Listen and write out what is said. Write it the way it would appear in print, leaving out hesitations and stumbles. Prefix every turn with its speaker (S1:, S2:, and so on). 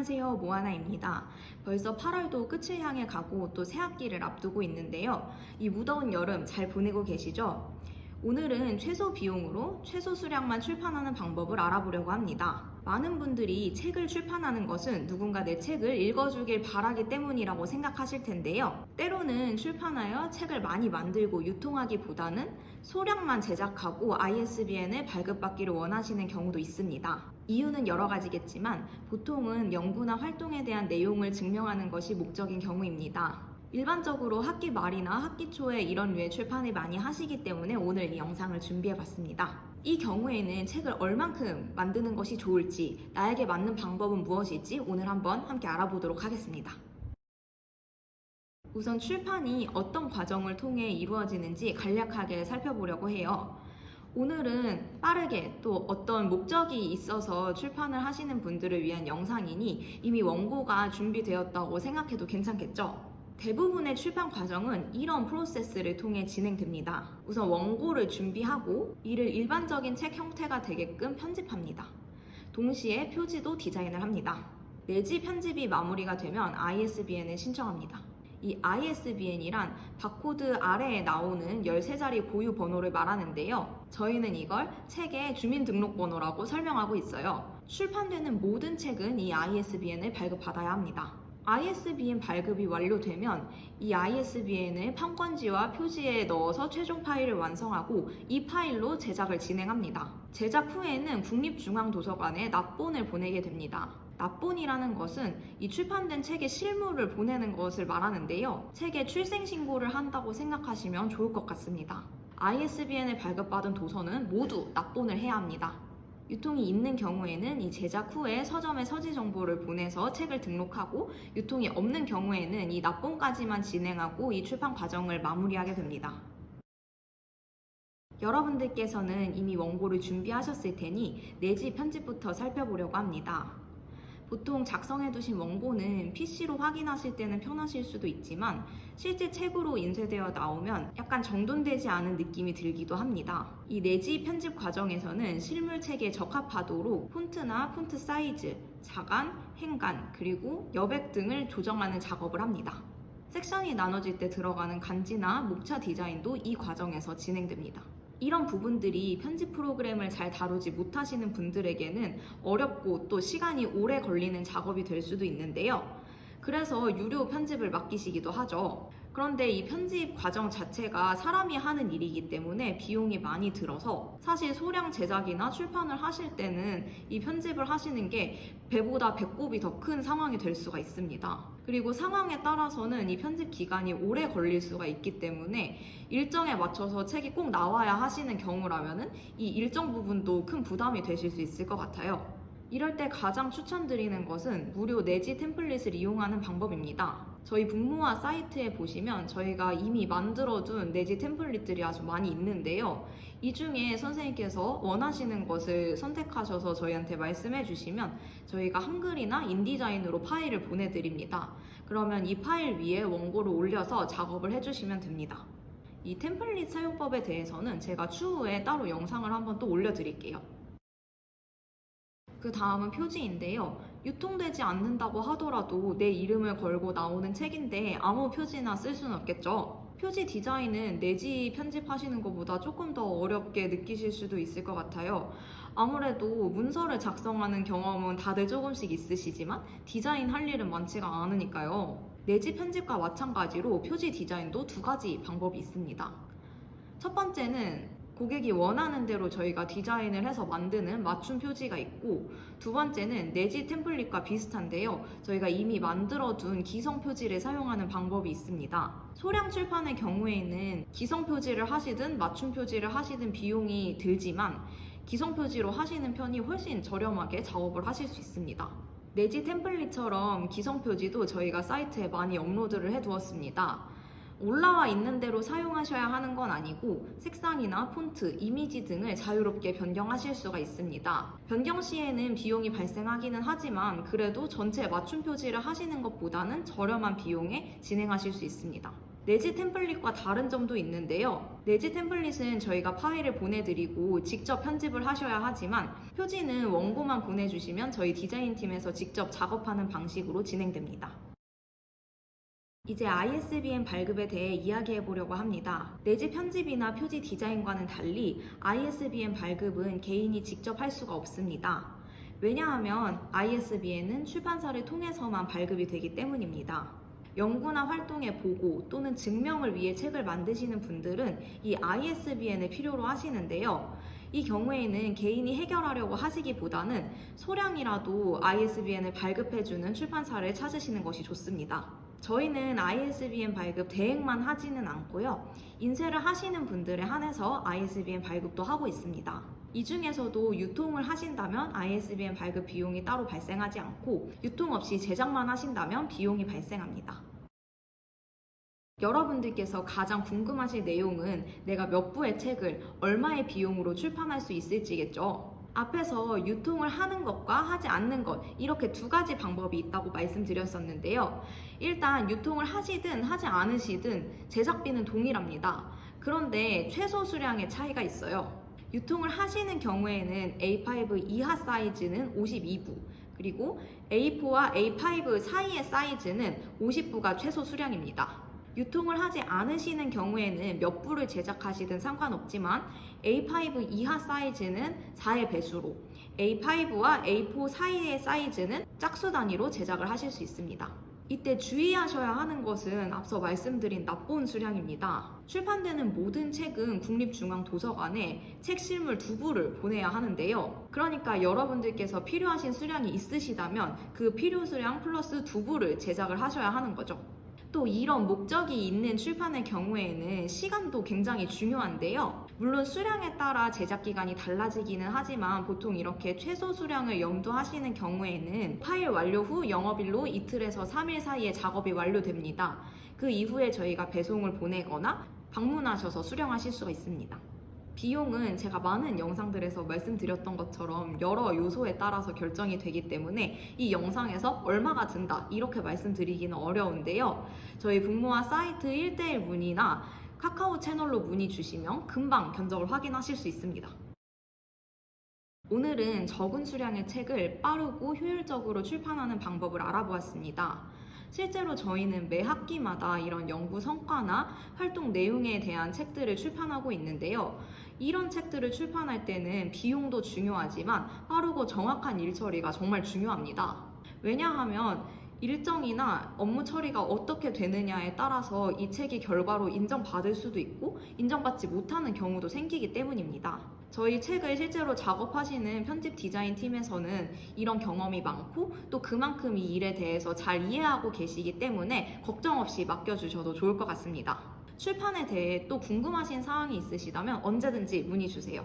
S1: 안녕하세요, 모아나입니다. 벌써 8월도 끝을 향해 가고 또 새학기를 앞두고 있는데요. 이 무더운 여름 잘 보내고 계시죠? 오늘은 최소 비용으로 최소 수량만 출판하는 방법을 알아보려고 합니다. 많은 분들이 책을 출판하는 것은 누군가 내 책을 읽어주길 바라기 때문이라고 생각하실 텐데요. 때로는 출판하여 책을 많이 만들고 유통하기보다는 소량만 제작하고 ISBN을 발급받기를 원하시는 경우도 있습니다. 이유는 여러 가지겠지만 보통은 연구나 활동에 대한 내용을 증명하는 것이 목적인 경우입니다. 일반적으로 학기 말이나 학기 초에 이런 류의 출판을 많이 하시기 때문에 오늘 이 영상을 준비해봤습니다. 이 경우에는 책을 얼만큼 만드는 것이 좋을지, 나에게 맞는 방법은 무엇일지 오늘 한번 함께 알아보도록 하겠습니다. 우선 출판이 어떤 과정을 통해 이루어지는지 간략하게 살펴보려고 해요. 오늘은 빠르게 또 어떤 목적이 있어서 출판을 하시는 분들을 위한 영상이니 이미 원고가 준비되었다고 생각해도 괜찮겠죠? 대부분의 출판 과정은 이런 프로세스를 통해 진행됩니다. 우선 원고를 준비하고 이를 일반적인 책 형태가 되게끔 편집합니다. 동시에 표지도 디자인을 합니다. 내지 편집이 마무리가 되면 ISBN을 신청합니다. 이 ISBN이란 바코드 아래에 나오는 13자리 고유 번호를 말하는데요. 저희는 이걸 책의 주민등록번호라고 설명하고 있어요. 출판되는 모든 책은 이 ISBN을 발급받아야 합니다. ISBN 발급이 완료되면 이 ISBN을 판권지와 표지에 넣어서 최종 파일을 완성하고 이 파일로 제작을 진행합니다. 제작 후에는 국립중앙도서관에 납본을 보내게 됩니다. 납본이라는 것은 이 출판된 책의 실물을 보내는 것을 말하는데요. 책의 출생신고를 한다고 생각하시면 좋을 것 같습니다. ISBN을 발급받은 도서는 모두 납본을 해야 합니다. 유통이 있는 경우에는 이 제작 후에 서점에 서지 정보를 보내서 책을 등록하고, 유통이 없는 경우에는 이 납본까지만 진행하고 이 출판 과정을 마무리하게 됩니다. 여러분들께서는 이미 원고를 준비하셨을 테니 내지 편집부터 살펴보려고 합니다. 보통 작성해두신 원고는 PC로 확인하실 때는 편하실 수도 있지만 실제 책으로 인쇄되어 나오면 약간 정돈되지 않은 느낌이 들기도 합니다. 이 내지 편집 과정에서는 실물책에 적합하도록 폰트나 폰트 사이즈, 자간, 행간, 그리고 여백 등을 조정하는 작업을 합니다. 섹션이 나눠질 때 들어가는 간지나 목차 디자인도 이 과정에서 진행됩니다. 이런 부분들이 편집 프로그램을 잘 다루지 못하시는 분들에게는 어렵고 또 시간이 오래 걸리는 작업이 될 수도 있는데요. 그래서 유료 편집을 맡기시기도 하죠. 그런데 이 편집 과정 자체가 사람이 하는 일이기 때문에 비용이 많이 들어서 사실 소량 제작이나 출판을 하실 때는 이 편집을 하시는 게 배보다 배꼽이 더 큰 상황이 될 수가 있습니다. 그리고 상황에 따라서는 이 편집 기간이 오래 걸릴 수가 있기 때문에 일정에 맞춰서 책이 꼭 나와야 하시는 경우라면은 이 일정 부분도 큰 부담이 되실 수 있을 것 같아요. 이럴 때 가장 추천드리는 것은 무료 내지 템플릿을 이용하는 방법입니다. 저희 북모아 사이트에 보시면 저희가 이미 만들어둔 내지 템플릿들이 아주 많이 있는데요. 이 중에 선생님께서 원하시는 것을 선택하셔서 저희한테 말씀해 주시면 저희가 한글이나 인디자인으로 파일을 보내드립니다. 그러면 이 파일 위에 원고를 올려서 작업을 해주시면 됩니다. 이 템플릿 사용법에 대해서는 제가 추후에 따로 영상을 한번 또 올려드릴게요. 그 다음은 표지인데요. 유통되지 않는다고 하더라도 내 이름을 걸고 나오는 책인데 아무 표지나 쓸 수는 없겠죠. 표지 디자인은 내지 편집하시는 것보다 조금 더 어렵게 느끼실 수도 있을 것 같아요. 아무래도 문서를 작성하는 경험은 다들 조금씩 있으시지만 디자인 할 일은 많지가 않으니까요. 내지 편집과 마찬가지로 표지 디자인도 두 가지 방법이 있습니다. 첫 번째는 고객이 원하는 대로 저희가 디자인을 해서 만드는 맞춤 표지가 있고, 두 번째는 내지 템플릿과 비슷한데요. 저희가 이미 만들어둔 기성 표지를 사용하는 방법이 있습니다. 소량 출판의 경우에는 기성 표지를 하시든 맞춤 표지를 하시든 비용이 들지만 기성 표지로 하시는 편이 훨씬 저렴하게 작업을 하실 수 있습니다. 내지 템플릿처럼 기성 표지도 저희가 사이트에 많이 업로드를 해두었습니다. 올라와 있는 대로 사용하셔야 하는 건 아니고 색상이나 폰트, 이미지 등을 자유롭게 변경하실 수가 있습니다. 변경 시에는 비용이 발생하기는 하지만 그래도 전체 맞춤 표지를 하시는 것보다는 저렴한 비용에 진행하실 수 있습니다. 내지 템플릿과 다른 점도 있는데요. 내지 템플릿은 저희가 파일을 보내드리고 직접 편집을 하셔야 하지만 표지는 원고만 보내주시면 저희 디자인팀에서 직접 작업하는 방식으로 진행됩니다. 이제 ISBN 발급에 대해 이야기해 보려고 합니다. 내지 편집이나 표지 디자인과는 달리 ISBN 발급은 개인이 직접 할 수가 없습니다. 왜냐하면 ISBN은 출판사를 통해서만 발급이 되기 때문입니다. 연구나 활동의 보고 또는 증명을 위해 책을 만드시는 분들은 이 ISBN을 필요로 하시는데요. 이 경우에는 개인이 해결하려고 하시기보다는 소량이라도 ISBN을 발급해주는 출판사를 찾으시는 것이 좋습니다. 저희는 ISBN 발급 대행만 하지는 않고요. 인쇄를 하시는 분들에 한해서 ISBN 발급도 하고 있습니다. 이 중에서도 유통을 하신다면 ISBN 발급 비용이 따로 발생하지 않고 유통 없이 제작만 하신다면 비용이 발생합니다. 여러분들께서 가장 궁금하실 내용은 내가 몇 부의 책을 얼마의 비용으로 출판할 수 있을지겠죠. 앞에서 유통을 하는 것과 하지 않는 것 이렇게 두 가지 방법이 있다고 말씀드렸었는데요. 일단 유통을 하시든 하지 않으시든 제작비는 동일합니다. 그런데 최소 수량의 차이가 있어요. 유통을 하시는 경우에는 A5 이하 사이즈는 52부, 그리고 A4와 A5 사이의 사이즈는 50부가 최소 수량입니다. 유통을 하지 않으시는 경우에는 몇 부를 제작하시든 상관없지만 A5 이하 사이즈는 4의 배수로, A5와 A4 사이의 사이즈는 짝수 단위로 제작을 하실 수 있습니다. 이때 주의하셔야 하는 것은 앞서 말씀드린 납본 수량입니다. 출판되는 모든 책은 국립중앙도서관에 책 실물 2부를 보내야 하는데요. 그러니까 여러분들께서 필요하신 수량이 있으시다면 그 필요 수량 플러스 2부를 제작을 하셔야 하는 거죠. 또 이런 목적이 있는 출판의 경우에는 시간도 굉장히 중요한데요. 물론 수량에 따라 제작 기간이 달라지기는 하지만 보통 이렇게 최소 수량을 염두하시는 경우에는 파일 완료 후 영업일로 이틀에서 3일 사이에 작업이 완료됩니다. 그 이후에 저희가 배송을 보내거나 방문하셔서 수령하실 수가 있습니다. 비용은 제가 많은 영상들에서 말씀드렸던 것처럼 여러 요소에 따라서 결정이 되기 때문에 이 영상에서 얼마가 든다 이렇게 말씀드리기는 어려운데요. 저희 북모아 사이트 1:1 문의나 카카오 채널로 문의 주시면 금방 견적을 확인하실 수 있습니다. 오늘은 적은 수량의 책을 빠르고 효율적으로 출판하는 방법을 알아보았습니다. 실제로 저희는 매 학기마다 이런 연구 성과나 활동 내용에 대한 책들을 출판하고 있는데요. 이런 책들을 출판할 때는 비용도 중요하지만 빠르고 정확한 일 처리가 정말 중요합니다. 왜냐하면 일정이나 업무 처리가 어떻게 되느냐에 따라서 이 책이 결과로 인정받을 수도 있고 인정받지 못하는 경우도 생기기 때문입니다. 저희 책을 실제로 작업하시는 편집 디자인 팀에서는 이런 경험이 많고 또 그만큼 이 일에 대해서 잘 이해하고 계시기 때문에 걱정 없이 맡겨주셔도 좋을 것 같습니다. 출판에 대해 또 궁금하신 사항이 있으시다면 언제든지 문의 주세요.